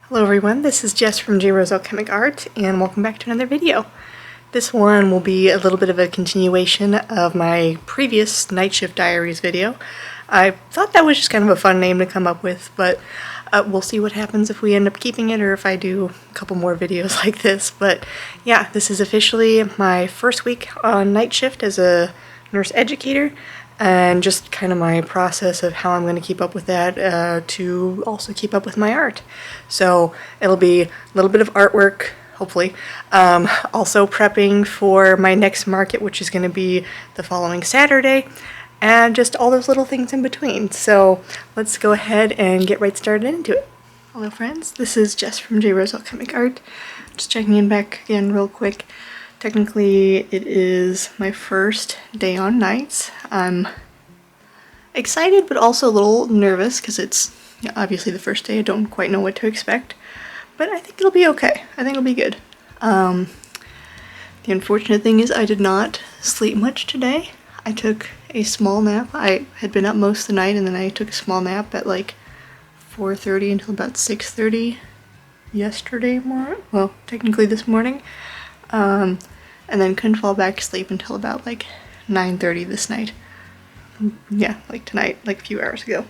Hello everyone, this is Jess from J-Rose Alchemic Art, and welcome back to another video. This one will be a little bit of a continuation of my previous Night Shift Diaries video. I thought that was just kind of a fun name to come up with, but we'll see what happens if we end up keeping it or if I do a couple more videos like this. But yeah, this is officially my first week on night shift as a nurse educator, and just kind of my process of how I'm going to keep up with that to also keep up with my art. So it'll be a little bit of artwork, hopefully. Also prepping for my next market, which is going to be the following Saturday, and just all those little things in between. So let's go ahead and get right started into it. Hello friends, this is Jess from J-Rose Alchemic Art. Just checking in back again real quick. Technically, it is my first day on nights. I'm excited, but also a little nervous because it's obviously the first day. I don't quite know what to expect, but I think it'll be okay. I think it'll be good. The unfortunate thing is I did not sleep much today. I took a small nap. I had been up most of the night, and then I took a small nap at like 4:30 until about 6:30 yesterday morning. Well, technically this morning. And then couldn't fall back to sleep until about like 9:30 this night. Yeah, like tonight, like a few hours ago.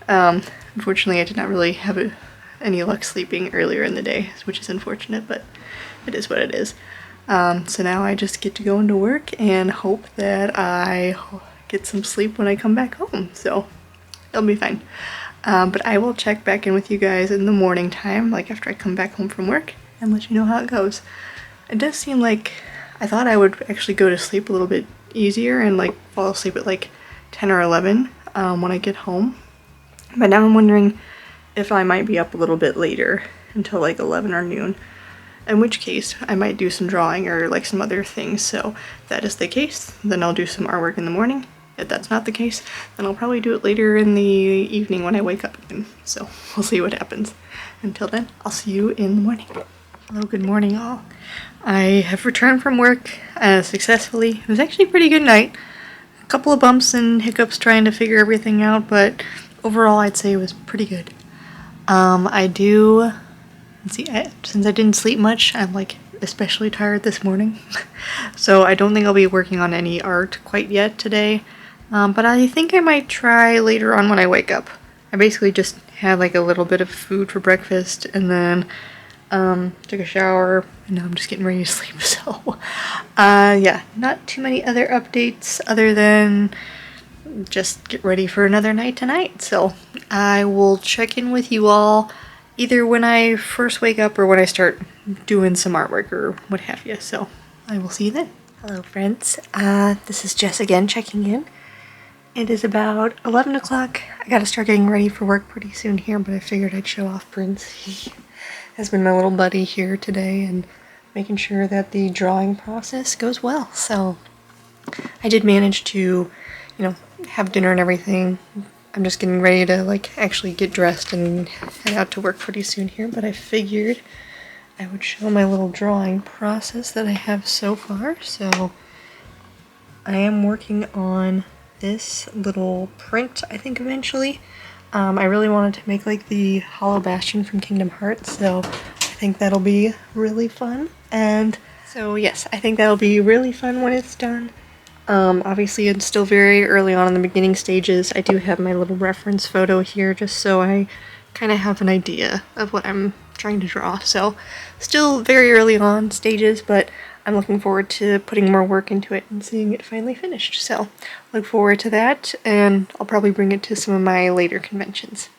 Unfortunately, I did not really have any luck sleeping earlier in the day, which is unfortunate, but it is what it is. So now I just get to go into work and hope that I get some sleep when I come back home, so it'll be fine. But I will check back in with you guys in the morning time, like after I come back home from work, and let you know how it goes. It does seem like I thought I would actually go to sleep a little bit easier and like fall asleep at like 10 or 11 when I get home. But now I'm wondering if I might be up a little bit later until like 11 or noon. In which case I might do some drawing or like some other things. So if that is the case, then I'll do some artwork in the morning. If that's not the case, then I'll probably do it later in the evening when I wake up again. So we'll see what happens. Until then, I'll see you in the morning. Hello, good morning all. I have returned from work successfully. It was actually a pretty good night. A couple of bumps and hiccups trying to figure everything out, but overall I'd say it was pretty good. Since I didn't sleep much, I'm like especially tired this morning. So I don't think I'll be working on any art quite yet today, but I think I might try later on when I wake up. I basically just had like a little bit of food for breakfast and then took a shower, and now I'm just getting ready to sleep, so yeah, not too many other updates other than just get ready for another night tonight. So I will check in with you all either when I first wake up or when I start doing some artwork or what have you, so I will see you then. Hello friends, this is Jess again checking in. It is about 11 o'clock. I gotta start getting ready for work pretty soon here, but I figured I'd show off Prince. He has been my little buddy here today and making sure that the drawing process goes well. So I did manage to, have dinner and everything. I'm just getting ready to like actually get dressed and head out to work pretty soon here, but I figured I would show my little drawing process that I have so far. So I am working on this little print, I think, eventually. I really wanted to make like the Hollow Bastion from Kingdom Hearts, so I think that'll be really fun. And so yes, I think that'll be really fun when it's done. Obviously it's still very early on in the beginning stages. I do have my little reference photo here just so I kind of have an idea of what I'm trying to draw. So still very early on stages, but I'm looking forward to putting more work into it and seeing it finally finished. So look forward to that, and I'll probably bring it to some of my later conventions.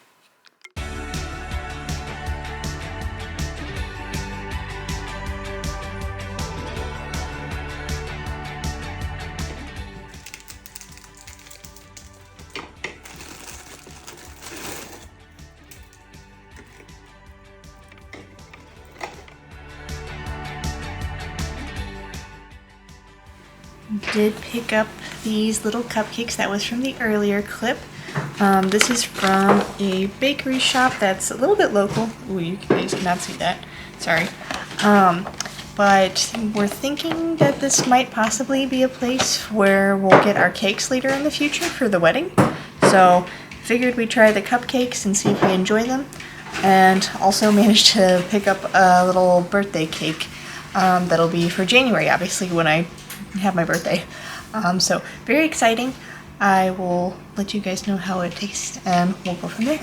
Did pick up these little cupcakes. That was from the earlier clip. This is from a bakery shop that's a little bit local. Ooh, you guys cannot see that. Sorry. But we're thinking that this might possibly be a place where we'll get our cakes later in the future for the wedding. So figured we'd try the cupcakes and see if we enjoy them. and also managed to pick up a little birthday cake that'll be for January, obviously, when I have my birthday. So very exciting. I will let you guys know how it tastes and we'll go from there.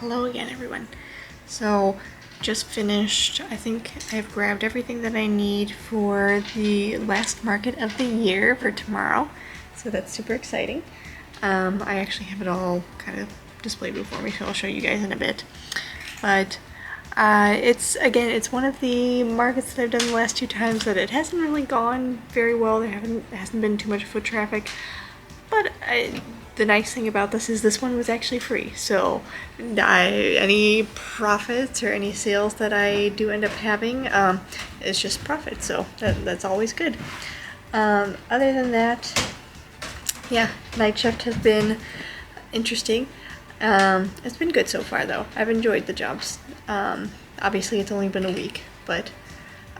Hello again, everyone. So, just finished. I think I've grabbed everything that I need for the last market of the year for tomorrow. So that's super exciting. I actually have it all kind of displayed before me, so I'll show you guys in a bit. But it's one of the markets that I've done the last 2 times that it hasn't really gone very well. There hasn't been too much foot traffic, but the nice thing about this one was actually free, so any profits or any sales that I do end up having is just profit, so that's always good. Other than that, yeah, night shift has been interesting. It's been good so far, though. I've enjoyed the jobs. Obviously, it's only been a week, but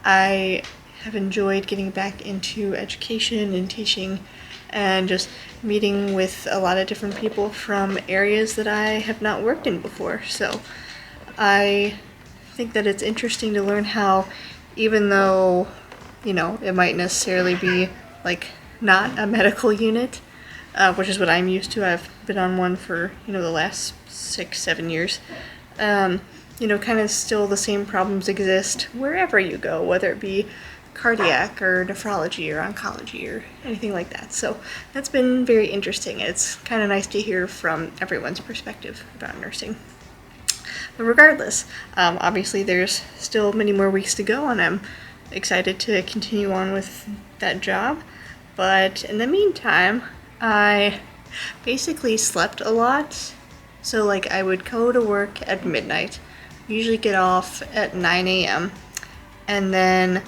I have enjoyed getting back into education and teaching and just meeting with a lot of different people from areas that I have not worked in before. So I think that it's interesting to learn how, even though, you know, it might necessarily be like not a medical unit, which is what I'm used to. I've been on one for, you know, the last 6-7 years. You know, kind of still the same problems exist wherever you go, whether it be cardiac or nephrology or oncology or anything like that. So that's been very interesting. It's kind of nice to hear from everyone's perspective about nursing. But regardless, obviously there's still many more weeks to go, and I'm excited to continue on with that job. But in the meantime, I basically slept a lot. So like I would go to work at midnight, usually get off at 9 a.m. and then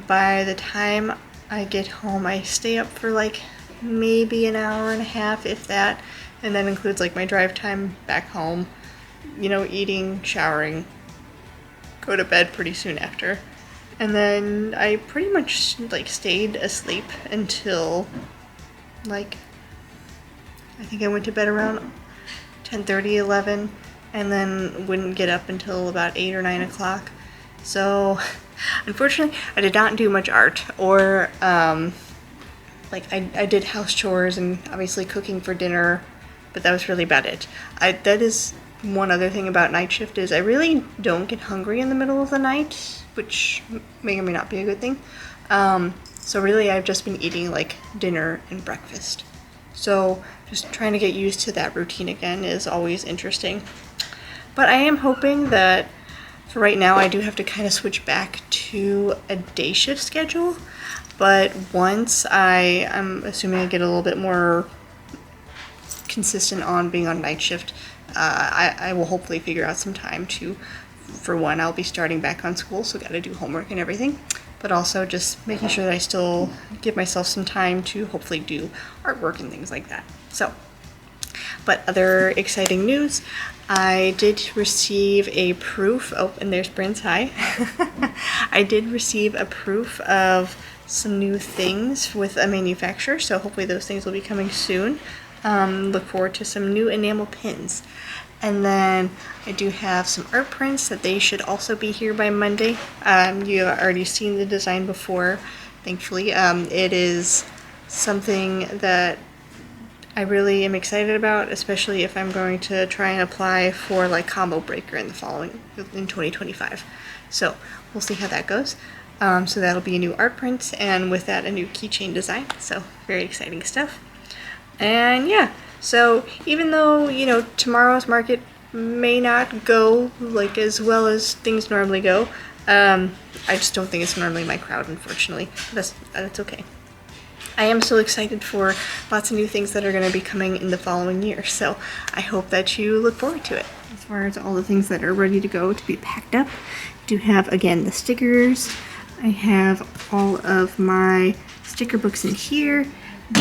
by the time I get home, I stay up for like maybe an hour and a half, if that, and that includes like my drive time back home, you know, eating, showering, go to bed pretty soon after. And then I pretty much like stayed asleep until like, I think I went to bed around 10:30, 11, and then wouldn't get up until about 8 or 9 o'clock. So unfortunately, I did not do much art, or like I did house chores and obviously cooking for dinner, but that was really about it. That is one other thing about night shift, is I really don't get hungry in the middle of the night, which may or may not be a good thing. So really I've just been eating like dinner and breakfast. So just trying to get used to that routine again is always interesting. But I am hoping that for right now I do have to kind of switch back to a day shift schedule. But once I'm assuming I get a little bit more consistent on being on night shift, I will hopefully figure out some time to, for one, I'll be starting back on school, so gotta do homework and everything, but also just making sure that I still give myself some time to hopefully do artwork and things like that. So, but other exciting news, I did receive a proof, oh, and there's Bryn's hi. I did receive a proof of some new things with a manufacturer, so hopefully those things will be coming soon. Look forward to some new enamel pins. And then I do have some art prints that they should also be here by Monday. You have already seen the design before, thankfully. It is something that I really am excited about, especially if I'm going to try and apply for like Combo Breaker in 2025. So we'll see how that goes. So that'll be a new art print, and with that a new keychain design. So very exciting stuff. And yeah, so even though, you know, tomorrow's market may not go like as well as things normally go, I just don't think it's normally my crowd, unfortunately. That's okay. I am so excited for lots of new things that are going to be coming in the following year, so I hope that you look forward to it. As far as all the things that are ready to go to be packed up, I do have, again, the stickers. I have all of my sticker books in here.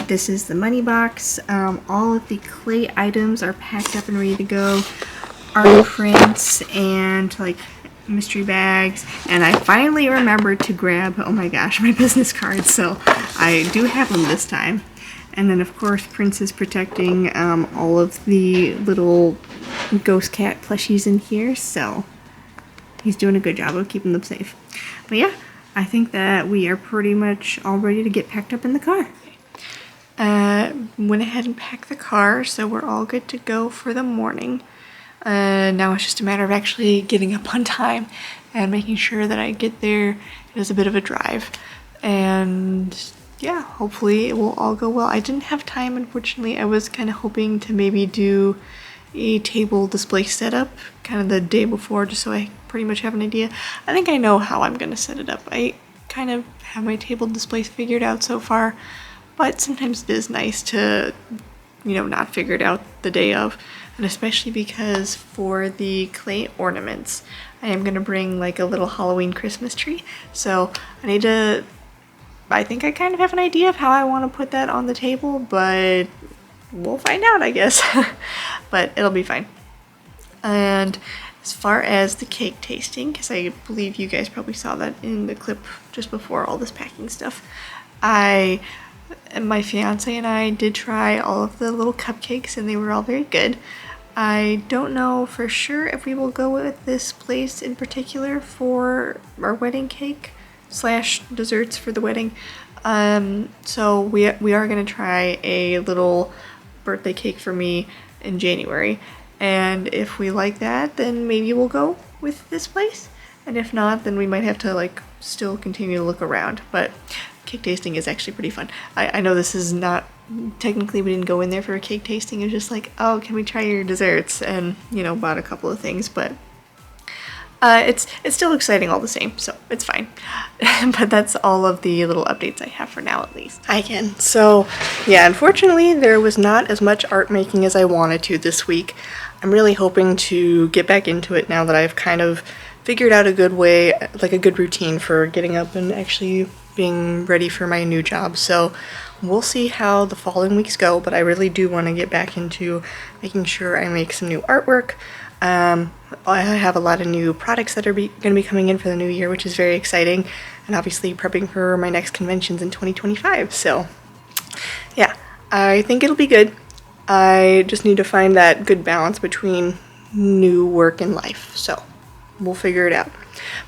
This is the money box. All of the clay items are packed up and ready to go. Art prints and like mystery bags, and I finally remembered to grab, oh my gosh, my business cards, so I do have them this time. And then of course Prince is protecting all of the little ghost cat plushies in here, so he's doing a good job of keeping them safe. But yeah, I think that we are pretty much all ready to get packed up in the car. Went ahead and packed the car, so we're all good to go for the morning. Now it's just a matter of actually getting up on time and making sure that I get there. It is a bit of a drive, and yeah, hopefully it will all go well. I didn't have time, unfortunately. I was kind of hoping to maybe do a table display setup kind of the day before, just so I pretty much have an idea. I think I know how I'm gonna set it up. I kind of have my table displays figured out so far, but sometimes it is nice to, you know, not figure it out the day of. And especially because for the clay ornaments, I am going to bring like a little Halloween Christmas tree. So I think I kind of have an idea of how I want to put that on the table, but we'll find out, I guess. But it'll be fine. And as far as the cake tasting, because I believe you guys probably saw that in the clip just before all this packing stuff, my fiance and I did try all of the little cupcakes, and they were all very good. I don't know for sure if we will go with this place in particular for our wedding cake / desserts for the wedding. So we are going to try a little birthday cake for me in January, and if we like that, then maybe we'll go with this place, and if not, then we might have to like still continue to look around. But cake tasting is actually pretty fun. I know this is not, technically we didn't go in there for a cake tasting. It was just like, oh, can we try your desserts? And, you know, bought a couple of things, but it's still exciting all the same, so it's fine. But that's all of the little updates I have for now, at least. So yeah, unfortunately there was not as much art making as I wanted to this week. I'm really hoping to get back into it now that I've kind of figured out a good way, like a good routine for getting up and actually being ready for my new job. So we'll see how the following weeks go, but I really do want to get back into making sure I make some new artwork. I have a lot of new products that are going to be coming in for the new year, which is very exciting, and obviously prepping for my next conventions in 2025. So yeah, I think it'll be good. I just need to find that good balance between new work and life, so we'll figure it out.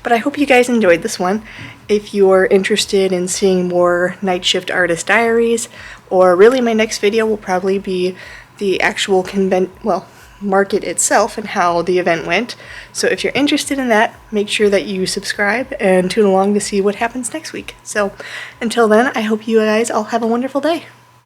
But I hope you guys enjoyed this one. If you're interested in seeing more Night Shift Artist Diaries, or really my next video will probably be the actual market itself and how the event went. So if you're interested in that, make sure that you subscribe and tune along to see what happens next week. So until then, I hope you guys all have a wonderful day.